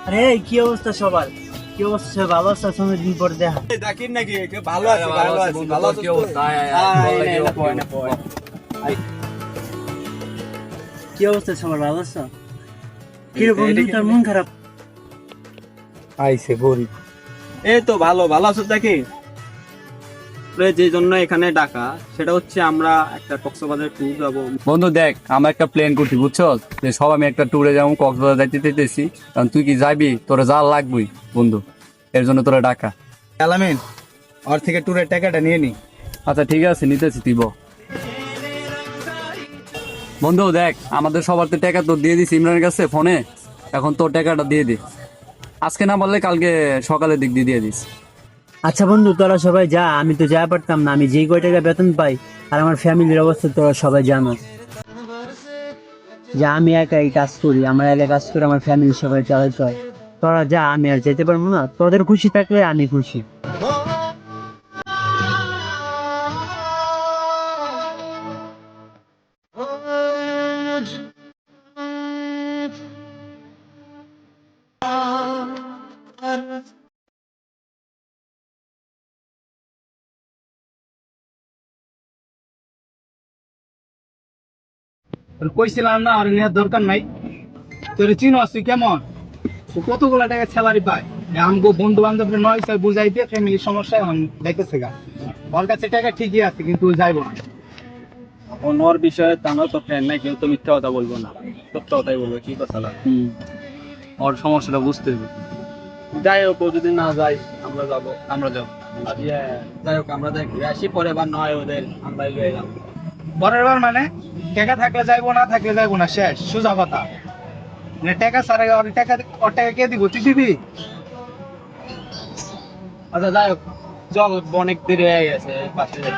আরে কি অবস্থা সবার? কি অবস্থা সব? ভালো আছো? অনেকদিন পর দেখা। জাকির নাকি ভালো আছে ভালো আছে ভালো আছে কি অবস্থা? আয়, আয়, আয়, বল না, কি অবস্থা? কি অবস্থা সবার? ভালো আছো? কিরকম তোর মন খারাপ? আইছে গরিব। এই তো ভালো ভালো আছো জাকির? যে জন্য এখানে ডাকা সেটা হচ্ছে আমরা একটা কক্সবাজার ট্যুর যাবো। বন্ধু দেখ, আমরা একটা প্ল্যান করছি বুঝছো, যে সব আমি একটা ট্যুরে যাবো, কক্সবাজার যাইতে চাইতেছি। কারণ তুই কি যাবি? তোরা যা লাগবেই বন্ধু, এর জন্য তোরা ডাকা। আলামিন, ওর থেকে ট্যুরের টাকাটা নিয়ে নি। আচ্ছা ঠিক আছে, নিতেছি, তুই বল। বন্ধু দেখ, আমাদের সবার তো টাকা তো দিয়ে দিছি ইমরানের কাছে ফোনে, এখন তোর টাকাটা দিয়ে দি। আজকে না বললে কালকে সকালের দিক দিয়ে দিস। আচ্ছা বন্ধু, তোরা সবাই যা, আমি তো যা পারতাম না। আমি যেই কয় টাকা বেতন পাই আর আমার ফ্যামিলির অবস্থা তোরা সবাই জানো। যা, আমি একা এই কাজ করি, আমার একা কাজ করে আমার ফ্যামিলি সবাই চালাতে হয়। তোরা যা, আমি আর যেতে পারবো না। তোদের খুশি থাকলে আমি খুশি। কইছিলাম না আর নেওয়ার দরকার নাই। তোর চিনো তুই কেমন? ও কতগুলা টাকা স্যালারি পায়। আমগো বন্ধু বান্ধবের নয় স্যার বুঝাইতে ফ্যামিলির সমস্যা এখন দেখতেছে গা। ওর কাছে টাকা ঠিকই আছে কিন্তু ও যাইবো না। এখন ওর বিষয়ে তো আমার তো ফ্রেন্ড নাই, কিন্তু মিথ্যা কথা বলবো না, সত্য কথাই বলবো। কি কথা না? ওর সমস্যাটা বুঝতে হবে। যাই হোক, ও যদি না যায় আমরা যাবো। আমরা যাবো। যাই হোক, আমরা যাই ঘুরে আসি, পরে বার নয় ওদের আমরা লয়ে যাবো। পরের বার মানে টাকা থাকলে যাইবো, না থাকলে যাইবো না, শেষ সোজা কথা। মানে টাকা ছাড়া ওর টাকা কে দিব? তুই দিবি? আচ্ছা যাই হোক, চল, অনেক দেরি হয়ে গেছে, পাশে যাই।